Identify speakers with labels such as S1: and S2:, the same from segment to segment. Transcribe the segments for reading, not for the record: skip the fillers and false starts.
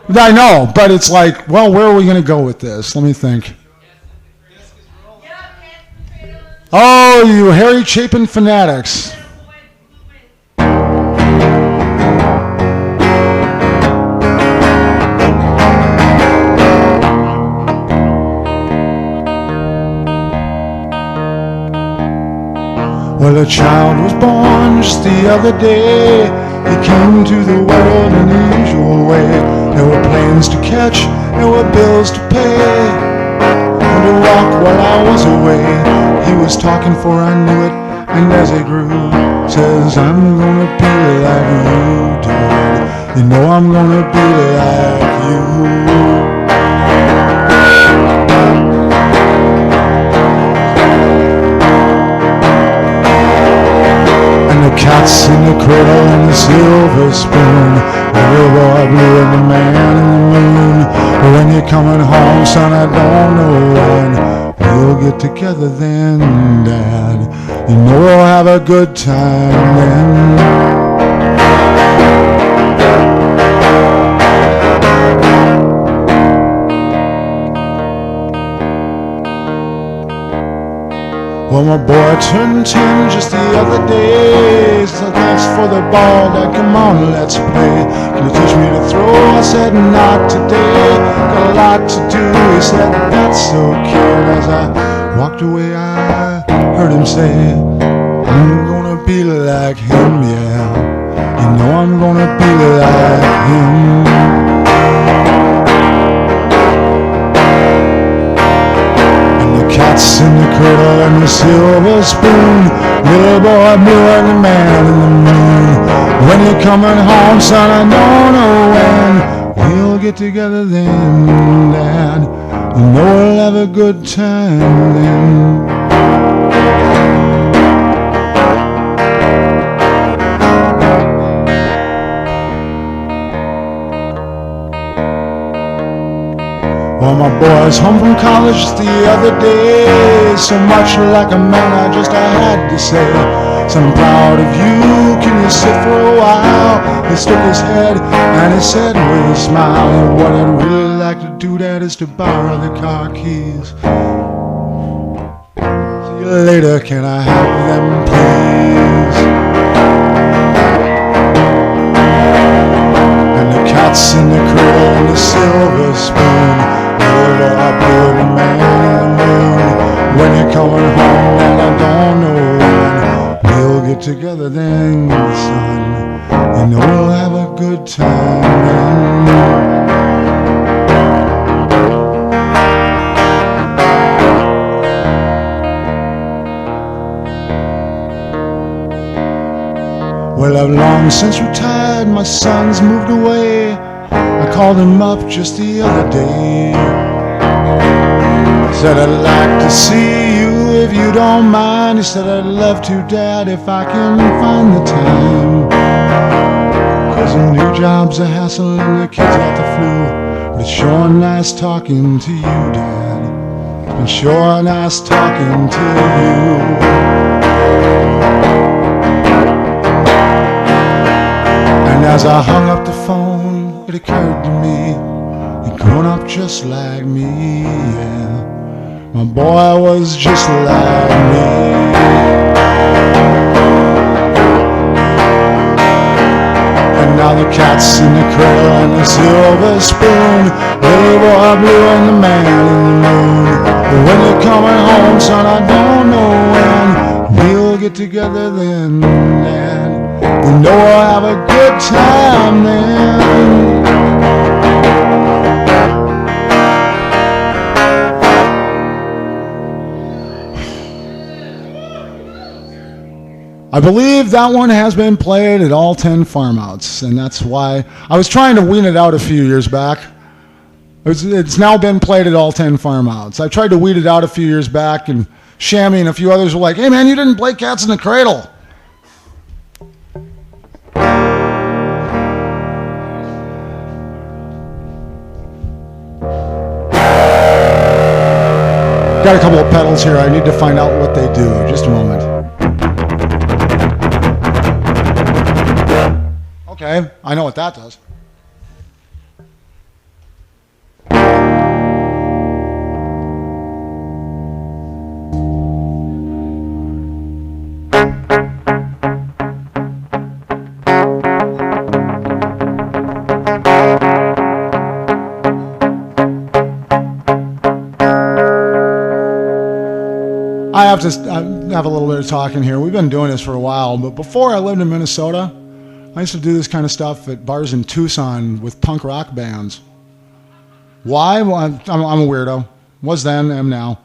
S1: I know, but it's like, well, where are we going to go with this? Let me think. Oh, you Harry Chapin fanatics. Well, a child was born just the other day. He came to the world in the usual way. There were planes to catch, there were bills to pay, and to walk while I was away. He was talking for I knew it, and as he grew, says, I'm gonna be like you, Dad. You know I'm gonna be like you. The cat's in the cradle and the silver spoon, the little boy blue and the man in the moon. When you're coming home, son, I don't know when we'll get together then, Dad. You know we'll have a good time then. Well, my boy turned 10 just the other day. So thanks for the ball, Dad, come on, let's play. Can you teach me to throw? I said, not today, got a lot to do. He said, that's okay. And as I walked away, I heard him say, I'm gonna be like him, yeah. You know I'm gonna be like him. Cat's in the cradle and the silver spoon, little boy blue and the man in the moon. When you're coming home, son, I don't know when we'll get together then, Dad. You know we'll have a good time then. Well, my boy's home from college the other day. So much like a man, I had to say, so I'm proud of you, can you sit for a while? He shook his head and he said with a smile, what I'd really like to do, Dad, is to borrow the car keys. See you later, can I have them, please? And the cat's in the cradle and the silver spoon, I build a man in the moon. When you're coming home, and I don't know when we'll get together then, son. You know we'll have a good time then. Well, I've long since retired, my son's moved away. I called him up just the other day. Said I'd like to see you if you don't mind. He said I'd love to, Dad, if I can find the time. 'Cause a new job's a hassle and the kids got the flu. But it's sure nice talking to you, Dad. It's been sure nice talking to you. And as I hung up the phone, it occurred to me, you'd grown up just like me, yeah. My boy was just like me. And now the cat's in the cradle and the silver spoon, little boy blue and the man in the moon. But when you're coming home, son, I don't know when we'll get together then, Dad. You know I'll have a good time then. I believe that one has been played at all 10 farmouts, and that's why I was trying to wean it out a few years back. It's now been played at all 10 farmouts. I tried to weed it out a few years back, and Shammy and a few others were like, hey man, you didn't play Cats in the Cradle. Got a couple of pedals here. I need to find out what they do. Just a moment. Okay, I know what that does. have to have a little bit of talking here. We've been doing this for a while, but before I lived in Minnesota, I used to do this kind of stuff at bars in Tucson with punk rock bands. Why? Well, I'm a weirdo. Was then, am now.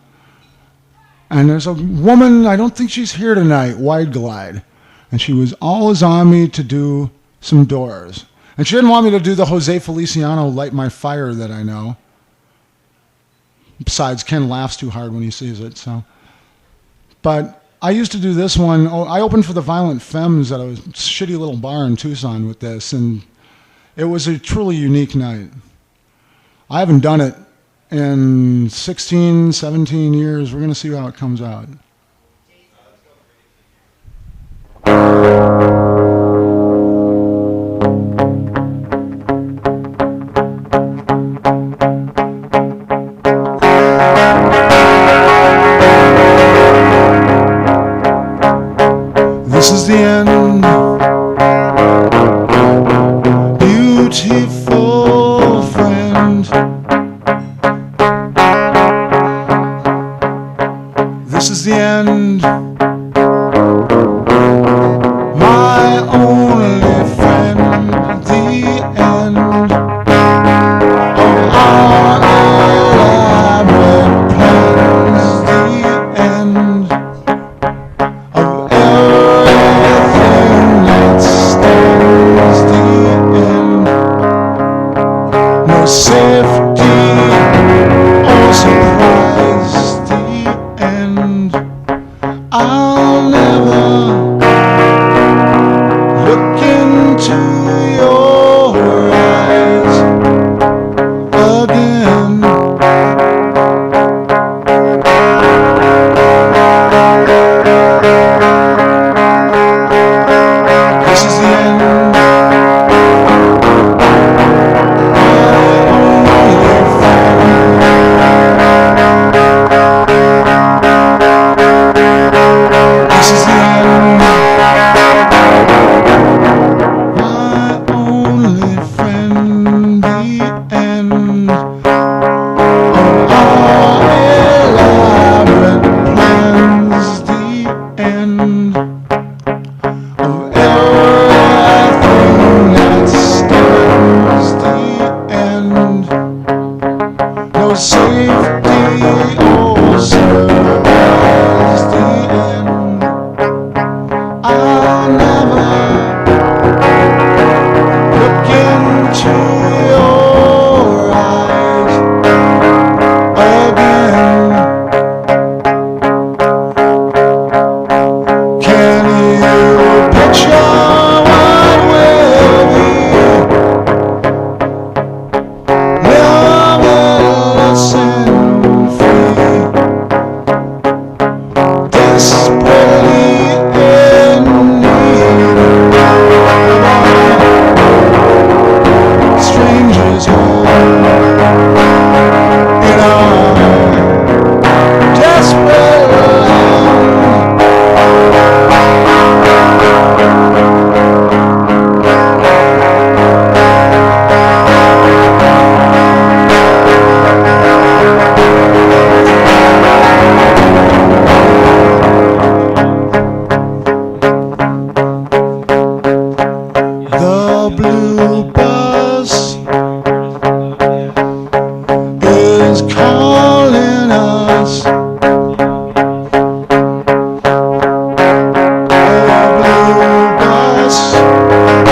S1: And there's a woman, I don't think she's here tonight, Wide Glide. And she was always on me to do some Doors. And she didn't want me to do the Jose Feliciano Light My Fire that I know. Besides, Ken laughs too hard when he sees it, so. But I used to do this one. I opened for the Violent Femmes at a shitty little bar in Tucson with this, and it was a truly unique night. I haven't done it in 16, 17 years. We're going to see how it comes out. This is the end, beautiful friend. This is the end, my only friend. The end of our elaborate plans. The end of everything that stands. The end, no safety or surprise. The end, I'll never look into your eyes again. This is the end, my only friend. This is the end, my only friend. The end of our elaborate plans. The end of everything that stands. The end, no safety or surprise. The end, I'll never look into your eyes again. Can you picture what will be? Limitless and free, desperately in need of strangers home in our desperate land. The blue bus is calling us. The blue bus calling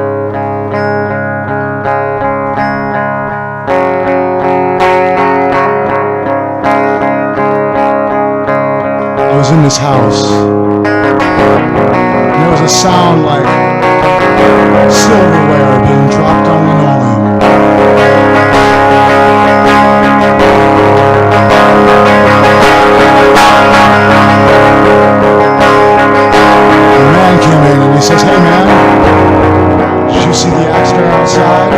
S1: us. I was in this house, and there was a sound like silverware being dropped on linoleum. A man came in and he says, "Hey man, did you see the actor outside?"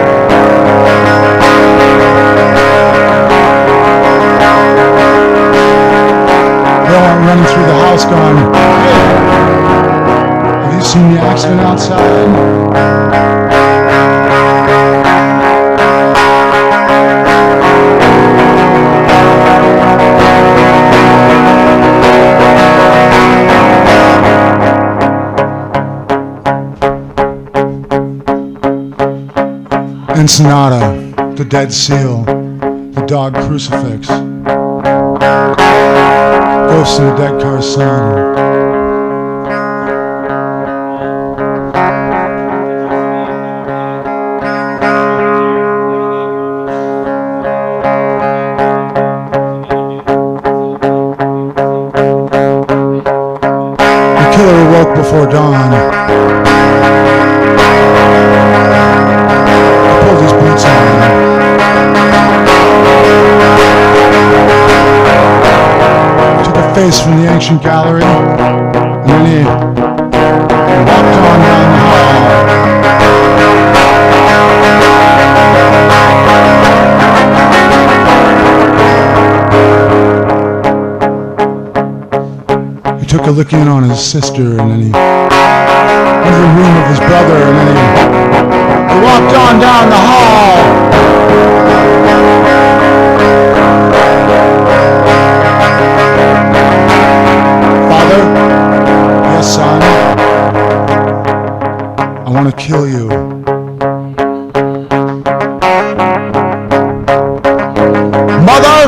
S1: They all went running through the house going, "Hey, have you seen the accident outside? Ensenada, the dead seal, the dog crucifix, ghosts in a dead car's sun. The killer awoke before dawn. Pulled his boots on. Took a face from the ancient gallery, and then he walked on down the hall. He took a look in on his sister, and then he went to the room of his brother, and then he walked on down the hall. Father? Yes, son? I want to kill you. Mother?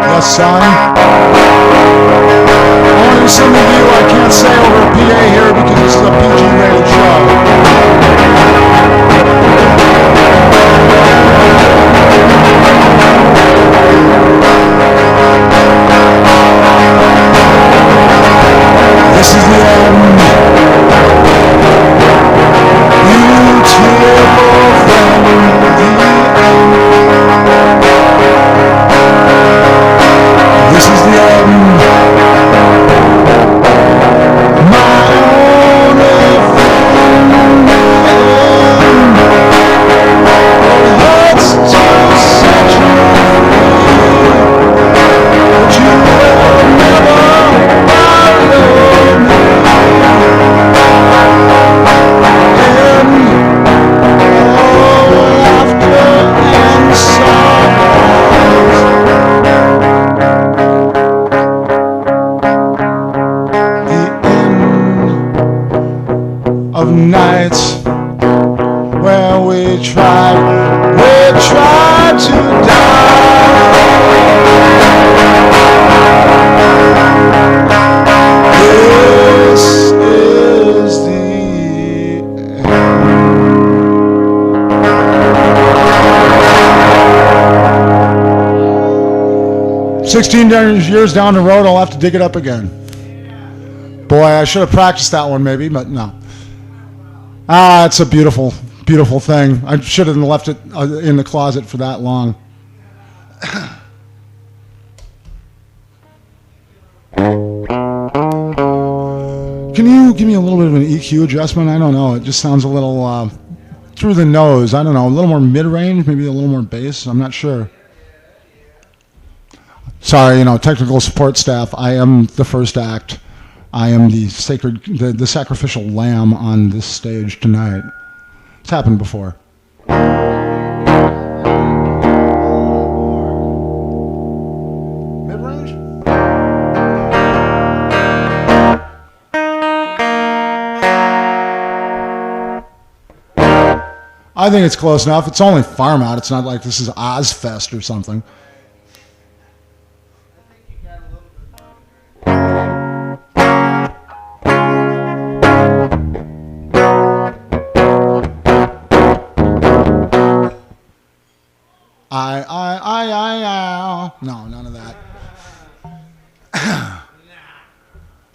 S1: Yes, son? Only some of you I can't say over a PA here because this is a PG-rated show. This is the end. Beautiful friend, the end. This is the end. My only friend, the end. It hurts to set you free, but you will never follow me. And all laughter and sorrows, the end of nights where we tried to die. This is the end. 16 years down the road, I'll have to dig it up again. Boy, I should have practiced that one maybe, but no. It's a beautiful, beautiful thing. I should have left it in the closet for that long. Can you give me a little bit of an EQ adjustment? I don't know. It just sounds a little through the nose. I don't know. A little more mid-range, maybe a little more bass. I'm not sure. Sorry, technical support staff. I am the first act. I am the sacrificial lamb on this stage tonight. It's happened before. Mid-range? I think it's close enough. It's only FarmOut. It's not like this is Ozfest or something. No, none of that.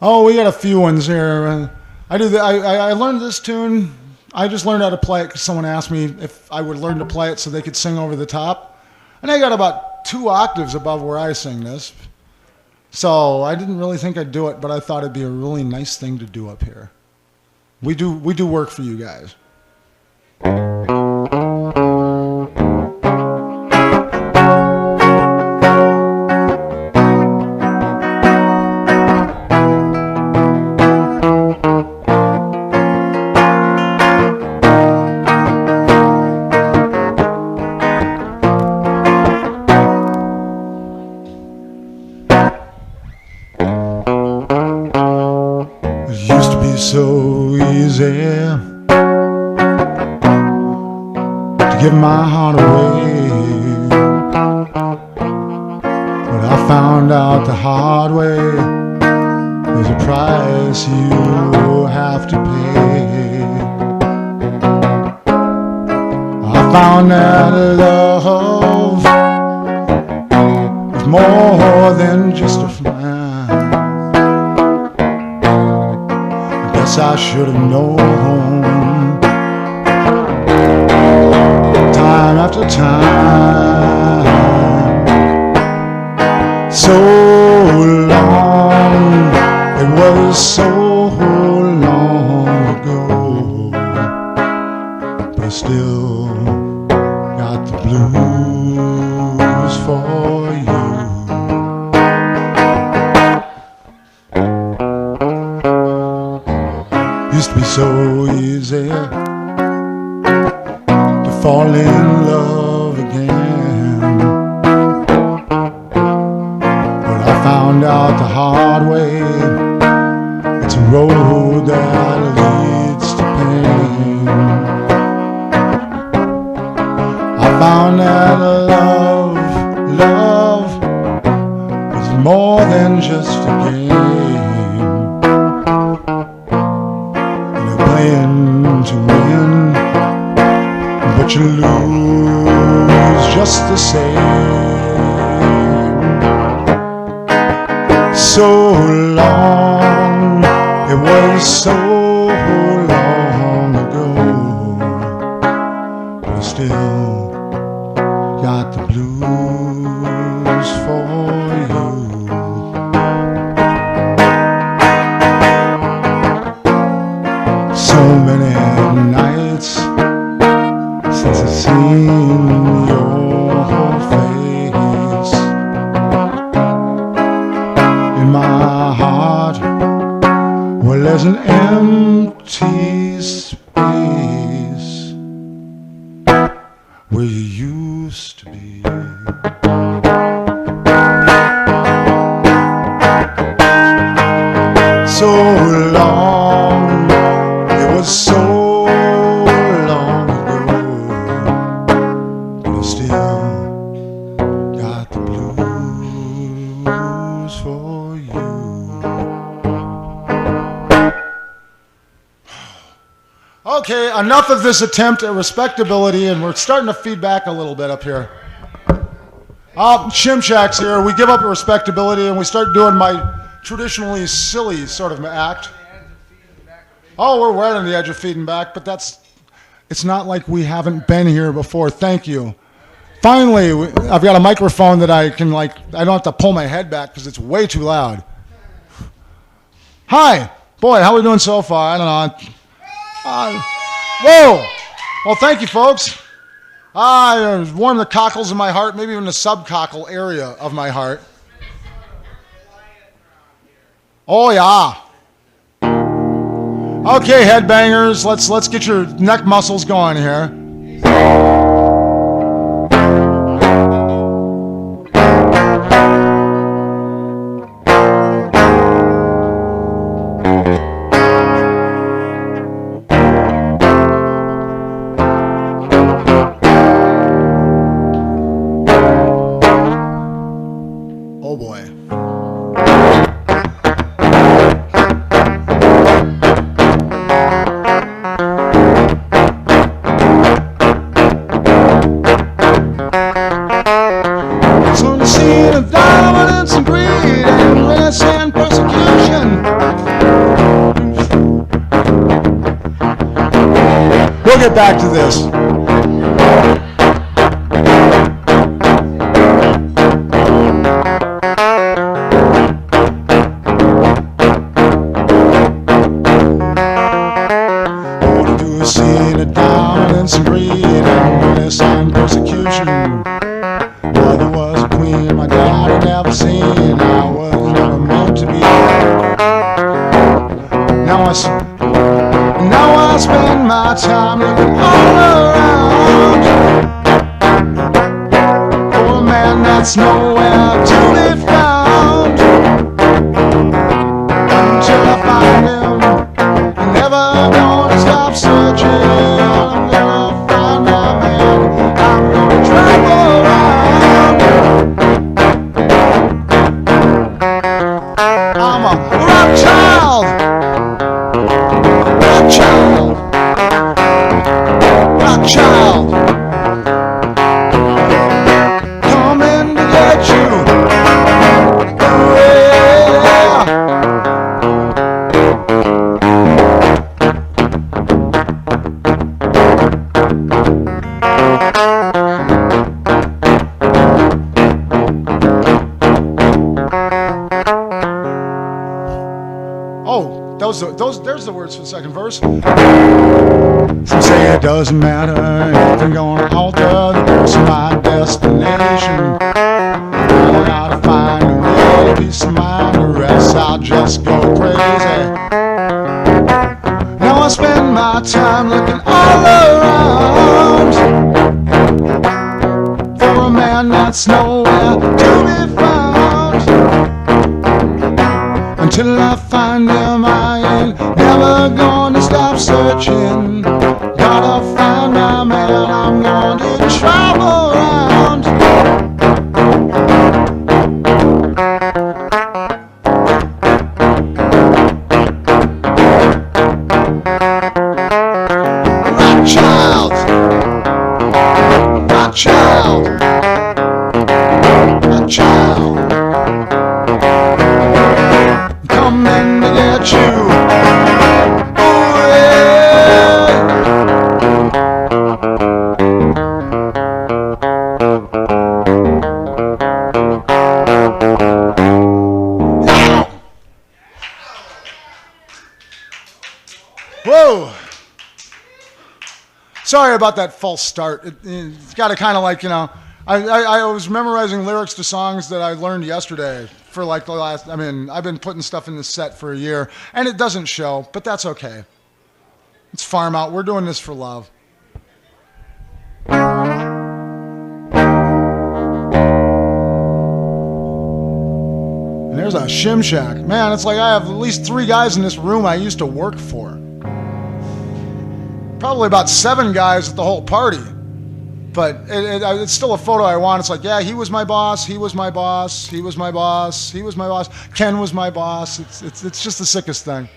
S1: Oh, we got a few ones here. I learned this tune. I just learned how to play it because someone asked me if I would learn to play it so they could sing over the top. And I got about 2 octaves above where I sing this. So I didn't really think I'd do it, but I thought it'd be a really nice thing to do up here. We do work for you guys. easy to give my heart away, but I found out the hard way there's a price you have to pay. I found that love is more than just a friend. I guess I should have known time after time. So long, it was so long ago, but I still got the blues for you. Used to be so easy to fall in love again, but I found out the hard way it's a road that leads to pain. I found that love is more than just a game. You're playing to win, but you lose just the same. So long, it was so long ago, but I still got the blues for you. So many nights since I've seen your face. In my heart, well, there's an empty space where you used to be. So long, it was so long ago, but I still got the blues for you. Okay, enough of this attempt at respectability, and we're starting to feed back a little bit up here. Shimshak's here. We give up respectability and we start doing my traditionally silly sort of act. Oh, we're right on the edge of feeding back, but it's not like we haven't been here before. Thank you. Finally, I've got a microphone that I don't have to pull my head back because it's way too loud. Hi. Boy, how are we doing so far? I don't know. Whoa. Well, thank you, folks. I warmed the cockles of my heart, maybe even the subcockle area of my heart. Oh, yeah. Okay, headbangers, let's get your neck muscles going here. Oh boy. So the scene of dominance and greed and race and persecution. We'll get back to this. And greed and race and persecution. Mother was a queen my daddy never seen. I was never meant to be. Now I spend my time looking all around for a man that's nowhere to be found. Until I find him, I'm never gonna child, coming to get you. Oh, yeah. Oh, there's the words for the second verse. Some say it doesn't matter, anything gonna alter the course of my destination. I gotta find a way, peace of mind, or else I'll just go crazy. Now I spend my time looking all around for a man that's nowhere to be found. Until I find him, I ain't never gonna stop searching. Gotta find my man, I'm going to travel around. My child, my child, my child, coming to get you. Oh, yeah. Whoa. Sorry about that false start. It's got to kind of like, I was memorizing lyrics to songs that I learned yesterday for like the last, I've been putting stuff in this set for a year, and it doesn't show, but that's okay. It's Farm Out. We're doing this for love. And there's a shim shack. Man, it's like I have at least 3 guys in this room I used to work for. Probably about 7 guys at the whole party. But it's still a photo I want. It's like, yeah, he was my boss, he was my boss, he was my boss, he was my boss, Ken was my boss. It's just the sickest thing.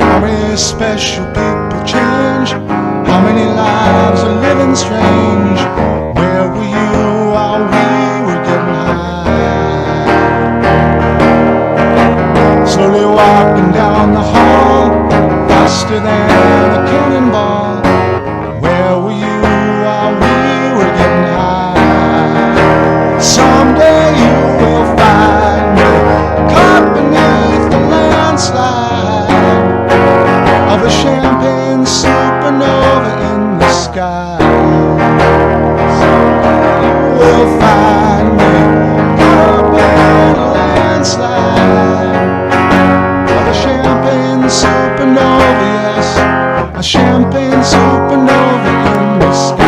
S1: How many special people change? How many lives are living strange? Where were you while we were getting high? Slowly walking down the hall, faster than a cannonball. Where were you while we were getting high? Someday you will find me caught beneath the landslide of a champagne supernova in the sky. You will find me caught up in a landslide of a champagne supernova, yes, a champagne supernova in the sky.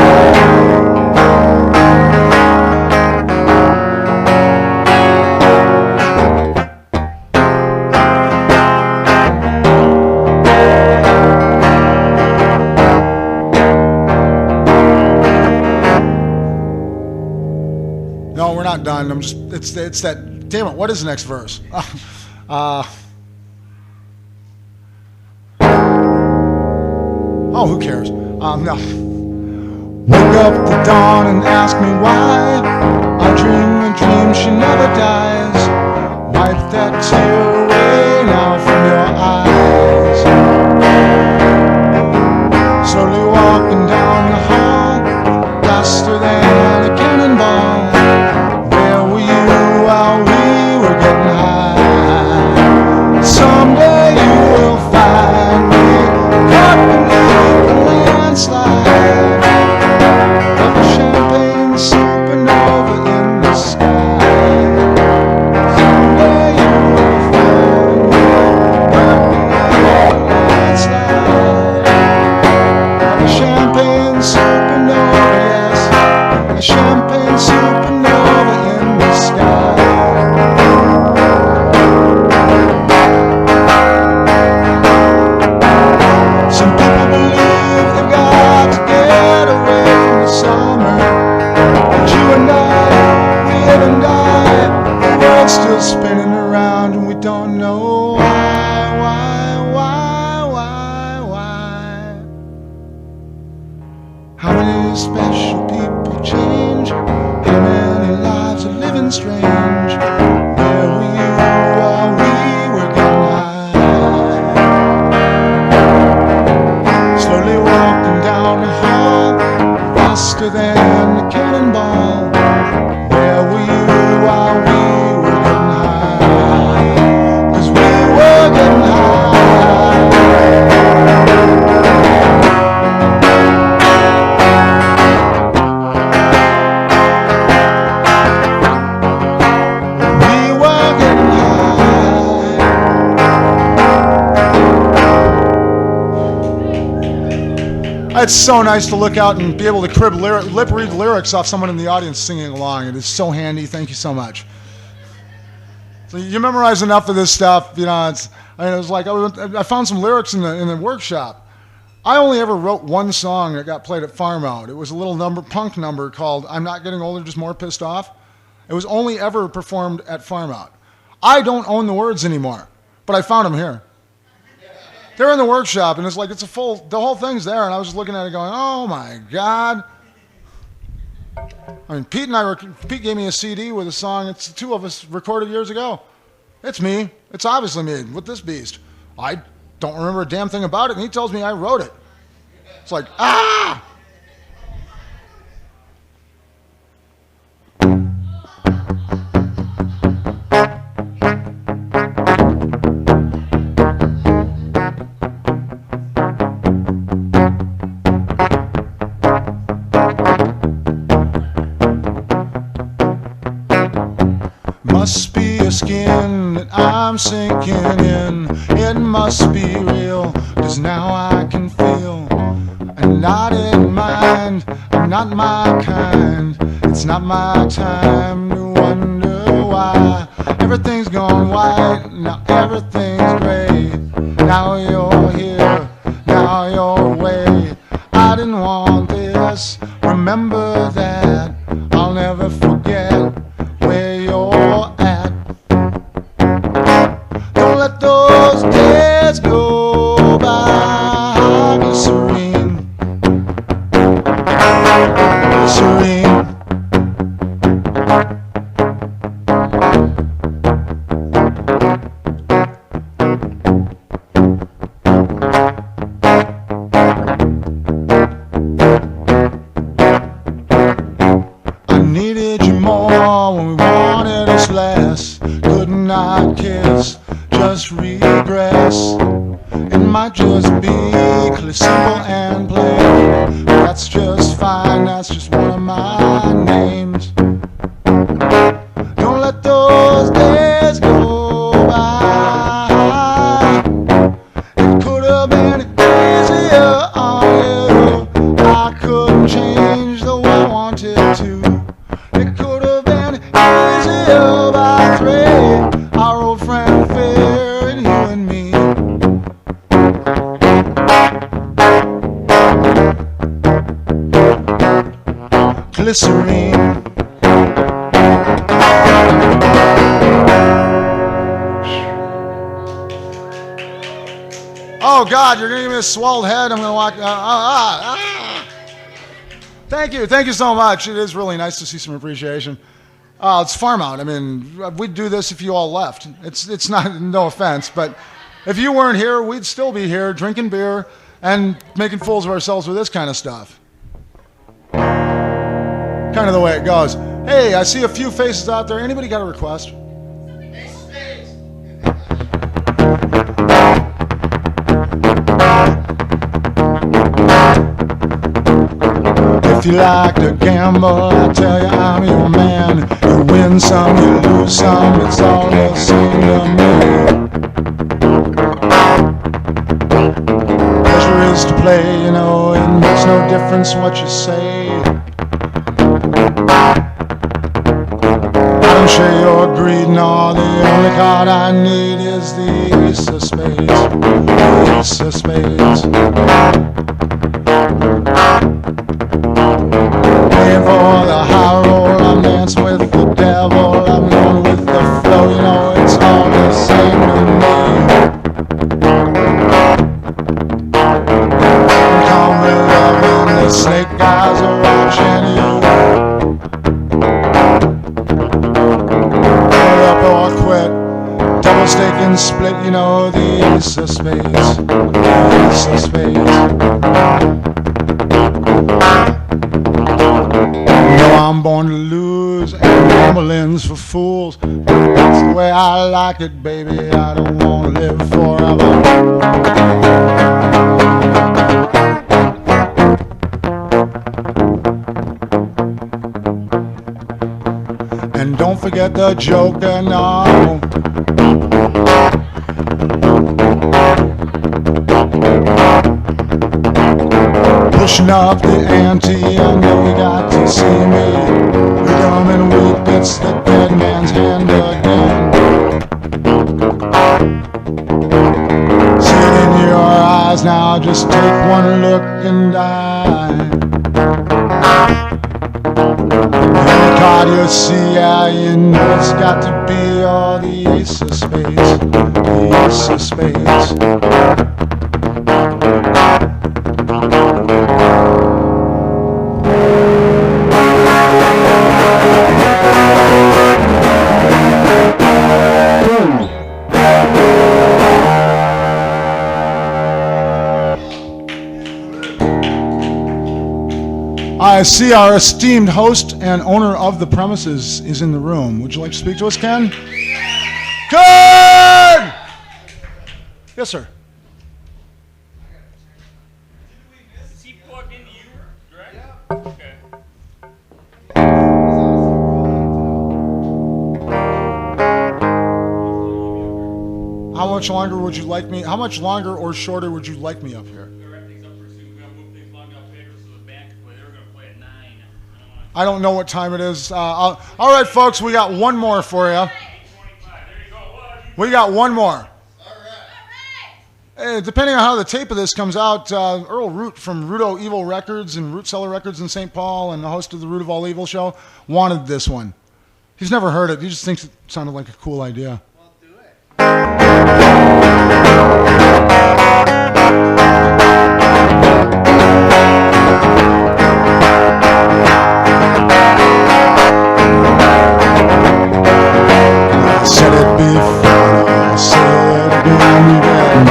S1: No, we're not done. It's that, damn it, what is the next verse? Oh, who cares? No. Woke up at the dawn and asked me why. I dream a dream, she never dies. Wipe that tear away now from your eyes. Slowly walking down the hall, faster than a cannonball. Where were you while we were getting high? Someday you will find me caught beneath the landslide of a champagne supernova in the sky. Someday you will find me caught beneath the landslide of a champagne supernova, yes, a champagne supernova. special people change? How many lives are living strange? Where were you while we were getting high? Slowly walking down the hall, faster than the cannonball. Where were you while we were getting high? 'Cause we were getting high. It's so nice to look out and be able to lip read lyrics off someone in the audience singing along. It is so handy. Thank you so much. So you memorize enough of this stuff, you know. It was like I found some lyrics in the workshop. I only ever wrote one song that got played at FarmOut. It was a little punk number called "I'm Not Getting Older, Just More Pissed Off." It was only ever performed at FarmOut. I don't own the words anymore, but I found them here. They're in the workshop, and it's like the whole thing's there, and I was just looking at it going, oh my God. I mean, Pete gave me a CD with a song, it's the two of us recorded years ago. It's me. It's obviously me with this beast. I don't remember a damn thing about it, and he tells me I wrote it. It's like, ah! Must be a skin that I'm sinking in. It must be real, 'cause now I can feel. And not in mind, I'm not my kind. It's not my time to wonder why. Everything's gone white, now everything's gray. Now you're here, now you're away. I didn't want this, remember that. I'll never forget where you're at. Don't let those days go by. Glycerine, glycerine. I needed you more when we wanted us less. Could not kiss, just regress. It might just be clear, simple and plain. That's just fine, that's just one of my names. Don't let those days go by. It could have been easier on you. I couldn't change the way I wanted to. It could have been easier by three. Our old friend Fear and you and me. Glycerine. Oh God, you're gonna give me a swelled head. I'm gonna walk. Thank you so much. It is really nice to see some appreciation. It's FarmOut. I mean, we'd do this if you all left. It's not, no offense, but if you weren't here, we'd still be here drinking beer and making fools of ourselves with this kind of stuff. Kind of the way it goes. Hey, I see a few faces out there. Anybody got a request? If you like to gamble, I tell you I'm your man. You win some, you lose some, it's all the same to me. Pleasure is to play, you know, it makes no difference what you say. I'm sure you're greed, no, the only card I need is the ace of spades. The ace of spades. Paying for the high roll, I'm dancing with the devil, I'm going with the flow, you know, it's all the same to me. Come with love and the snake eyes are space, the ace of spades. No, I'm born to lose, and gambling's for fools. That's the way I like it, baby. I don't want to live forever. And don't forget the joker, no. Pushing up the ante, I know you got to see me. The dumb and weak gets the dead man's hand again. See it in your eyes now, just take one look and die. Any card you see, yeah, you know it's got to be all the ace of spades, the ace of spades. I see our esteemed host and owner of the premises is in the room. Would you like to speak to us, Ken? Ken! Yes, sir.
S2: Is he plugged into you, Greg? Yeah. Okay.
S1: How much longer would you like me? How much longer or shorter would you like me up here? I don't know what time it is. All right, folks, we got one more for you. We got one more. Depending on how the tape of this comes out, Earl Root from Rudo Evil Records and Root Cellar Records in St. Paul and the host of the Root of All Evil show wanted this one. He's never heard it. He just thinks it sounded like a cool idea.
S3: Well, do it.
S1: Said it before, I'll say it again. You get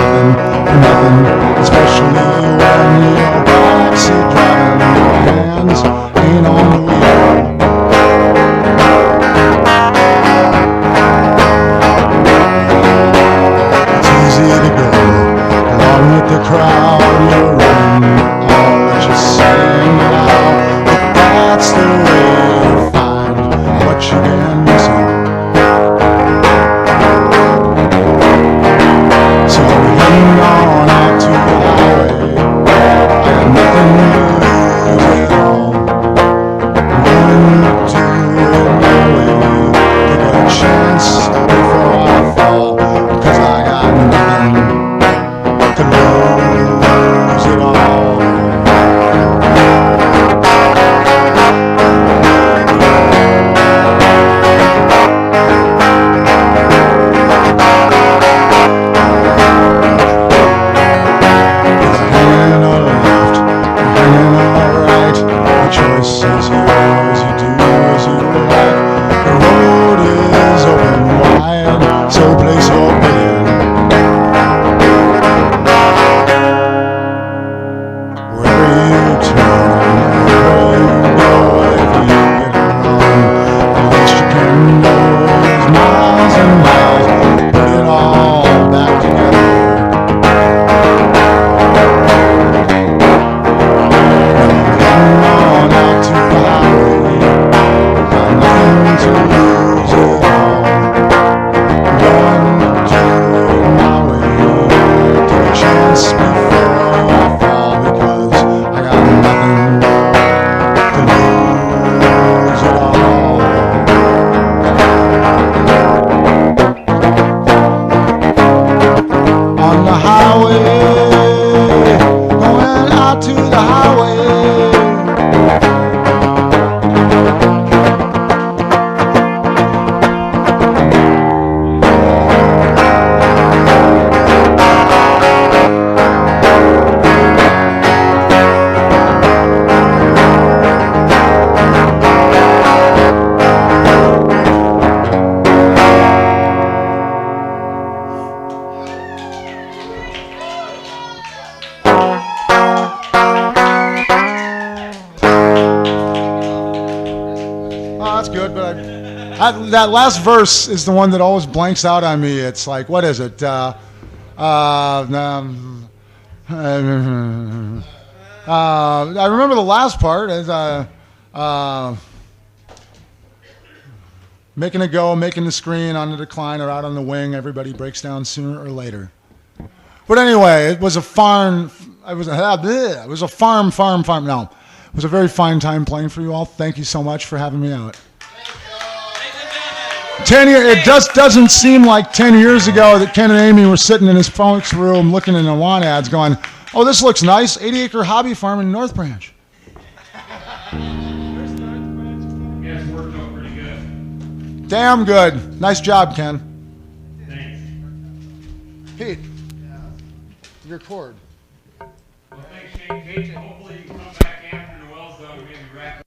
S1: nothing, especially when you're backseat driving. Your hands ain't on the wheel. It's easy to go along good, but that last verse is the one that always blanks out on me. It's like, what is it? I remember the last part is making a go, making the screen on the decline or out on the wing. Everybody breaks down sooner or later. But anyway, it was a farm. It was a farm. No, it was a very fine time playing for you all. Thank you so much for having me out. 10 years. It just doesn't seem like 10 years ago that Ken and Amy were sitting in his folks' room looking in the want ads, going, "Oh, this looks nice. 80-acre hobby farm in North Branch."
S2: Yes, worked out pretty good.
S1: Damn good. Nice job, Ken.
S2: Thanks.
S1: Pete, your cord.
S2: Well, thanks, Shank. Hopefully you can come back after Noel's done. Maybe wrap